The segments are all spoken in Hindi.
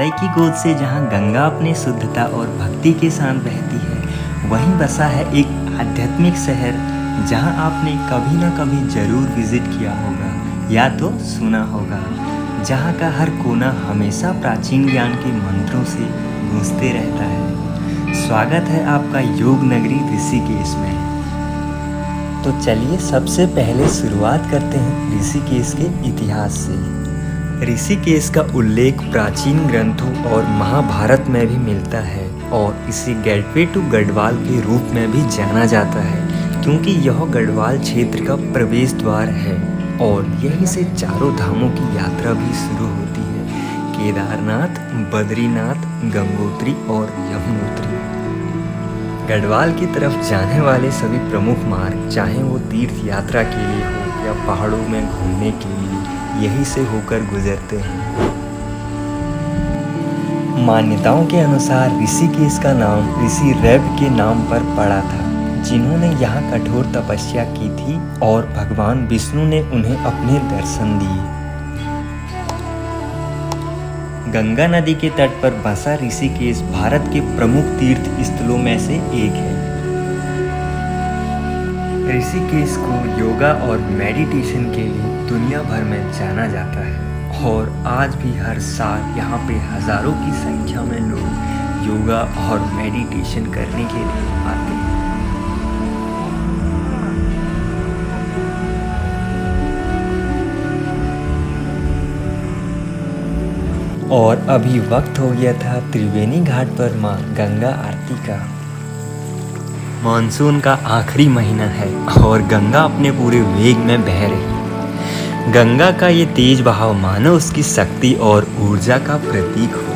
हिमालय की गोद से जहाँ गंगा अपने शुद्धता और भक्ति के साथ बहती है, वहीं बसा है एक आध्यात्मिक शहर जहाँ आपने कभी ना कभी जरूर विजिट किया होगा या तो सुना होगा, जहाँ का हर कोना हमेशा प्राचीन ज्ञान के मंत्रों से गूंजते रहता है। स्वागत है आपका योग नगरी ऋषिकेश में। तो चलिए सबसे पहले शुरुआत करते हैं ऋषिकेश के इतिहास से। ऋषिकेश का उल्लेख प्राचीन ग्रंथों और महाभारत में भी मिलता है और इसे गेटवे टू गढ़वाल के रूप में भी जाना जाता है, क्योंकि यह गढ़वाल क्षेत्र का प्रवेश द्वार है और यहीं से चारों धामों की यात्रा भी शुरू होती है: केदारनाथ, बद्रीनाथ, गंगोत्री और यमुनोत्री। गढ़वाल की तरफ जाने वाले सभी प्रमुख मार्ग, चाहे वो तीर्थ यात्रा के लिए हो या पहाड़ों में घूमने के लिए, यहीं से होकर गुजरते हैं। मान्यताओं के अनुसार ऋषिकेश का नाम ऋषि रवि के नाम पर पड़ा था, जिन्होंने यहाँ कठोर तपस्या की थी और भगवान विष्णु ने उन्हें अपने दर्शन दिए। गंगा नदी के तट पर बसा ऋषिकेश भारत के प्रमुख तीर्थ स्थलों में से एक है। ऋषिकेश को योगा और मेडिटेशन के लिए दुनिया भर में जाना जाता है और आज भी हर साल यहाँ पे हजारों की संख्या में लोग योगा और मेडिटेशन करने के लिए आते हैं। और अभी वक्त हो गया था त्रिवेणी घाट पर मां गंगा आरती का। मानसून का आखिरी महीना है और गंगा अपने पूरे वेग में बह रही है। गंगा का ये तेज बहाव मानो उसकी शक्ति और ऊर्जा का प्रतीक हो।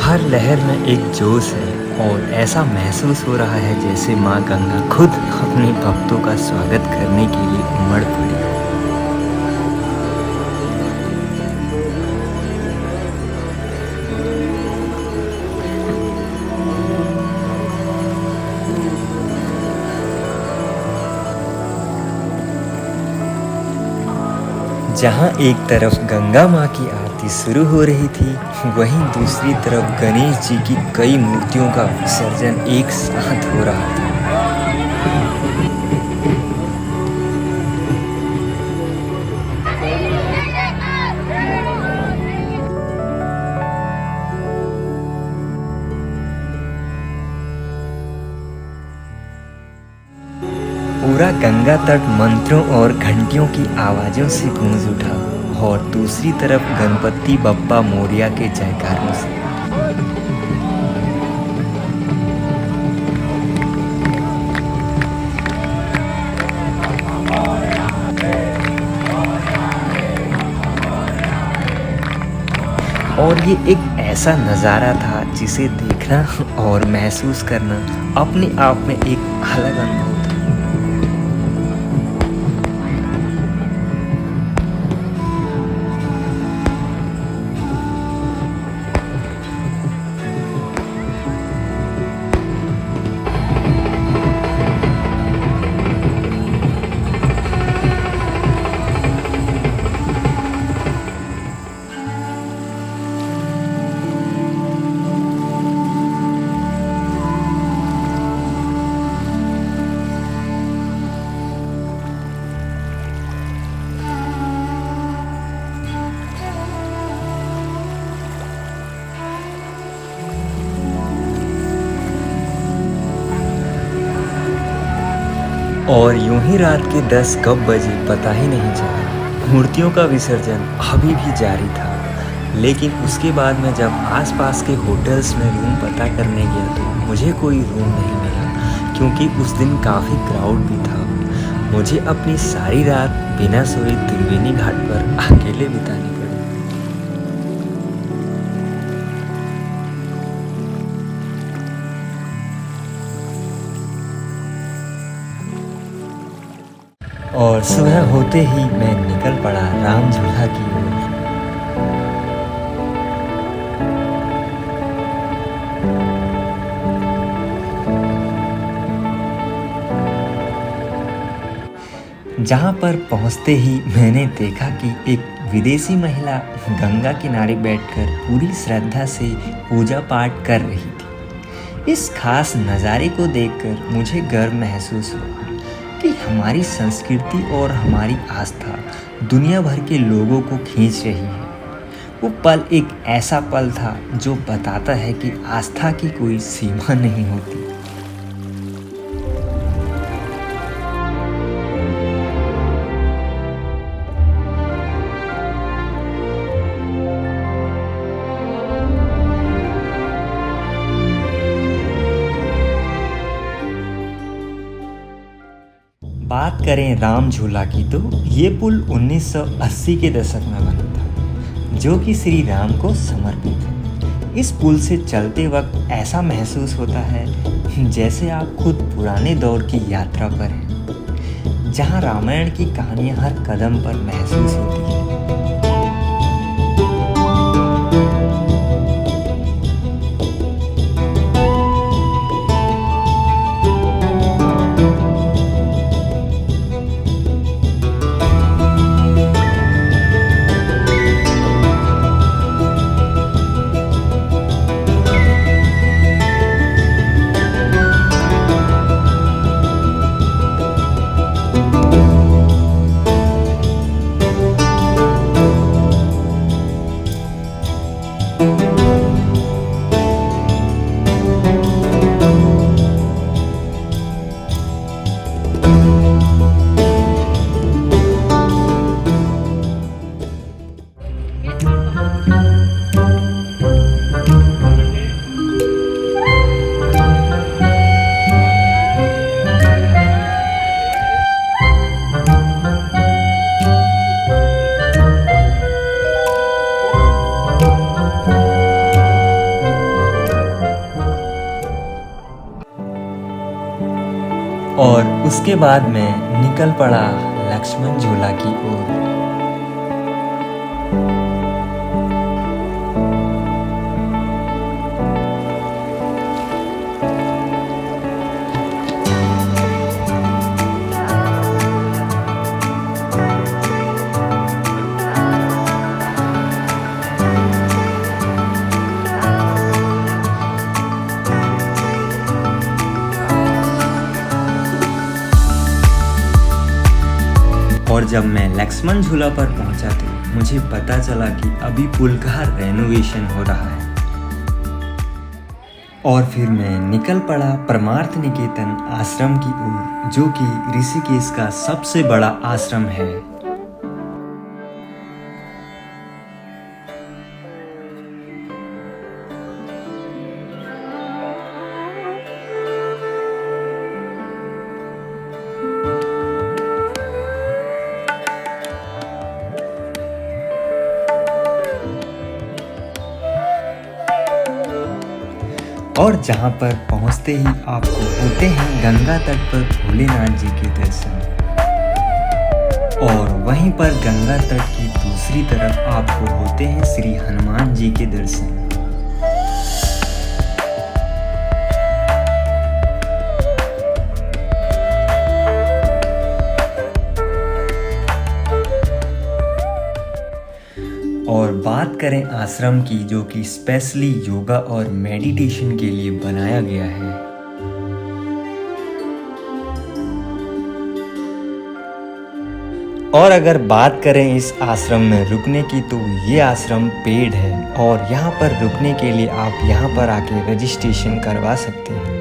हर लहर में एक जोश है और ऐसा महसूस हो रहा है जैसे माँ गंगा खुद अपने भक्तों का स्वागत करने के लिए उमड़ पड़ी। जहाँ एक तरफ गंगा माँ की आरती शुरू हो रही थी, वहीं दूसरी तरफ गणेश जी की कई मूर्तियों का विसर्जन एक साथ हो रहा था। पूरा गंगा तट मंत्रों और घंटियों की आवाजों से गूंज उठा और दूसरी तरफ गणपति बप्पा मोरिया के जयकारों से। और ये एक ऐसा नज़ारा था जिसे देखना और महसूस करना अपने आप में एक अलग अनुभव था। और यूं ही रात के 10 कब बजे पता ही नहीं चला। मूर्तियों का विसर्जन अभी भी जारी था, लेकिन उसके बाद मैं जब आसपास के होटल्स में रूम पता करने गया तो मुझे कोई रूम नहीं मिला, क्योंकि उस दिन काफ़ी क्राउड भी था। मुझे अपनी सारी रात बिना सोए त्रिवेणी घाट पर अकेले बितानी पड़ी। और सुबह होते ही मैं निकल पड़ा राम झूला की ओर। जहाँ पर पहुँचते ही मैंने देखा कि एक विदेशी महिला गंगा किनारे बैठकर पूरी श्रद्धा से पूजा पाठ कर रही थी। इस खास नज़ारे को देखकर मुझे गर्व महसूस हुआ कि हमारी संस्कृति और हमारी आस्था दुनिया भर के लोगों को खींच रही है। वो पल एक ऐसा पल था जो बताता है कि आस्था की कोई सीमा नहीं होती। बात करें राम झूला की तो ये पुल 1980 के दशक में बना था, जो कि श्री राम को समर्पित है। इस पुल से चलते वक्त ऐसा महसूस होता है जैसे आप खुद पुराने दौर की यात्रा पर हैं, जहां रामायण की कहानियां हर कदम पर महसूस होती है। और उसके बाद मैं निकल पड़ा लक्ष्मण झूला की ओर। और जब मैं लक्ष्मण झूला पर पहुंचा तो मुझे पता चला कि अभी पुल का रेनोवेशन हो रहा है। और फिर मैं निकल पड़ा परमार्थ निकेतन आश्रम की ओर, जो कि ऋषिकेश का सबसे बड़ा आश्रम है। और जहाँ पर पहुँचते ही आपको होते हैं गंगा तट पर भोलेनाथ जी के दर्शन, और वहीं पर गंगा तट की दूसरी तरफ आपको होते हैं श्री हनुमान जी के दर्शन। और बात करें आश्रम की, जो कि स्पेशली योगा और मेडिटेशन के लिए बनाया गया है। और अगर बात करें इस आश्रम में रुकने की, तो ये आश्रम पेड है और यहाँ पर रुकने के लिए आप यहाँ पर आके रजिस्ट्रेशन करवा सकते हैं।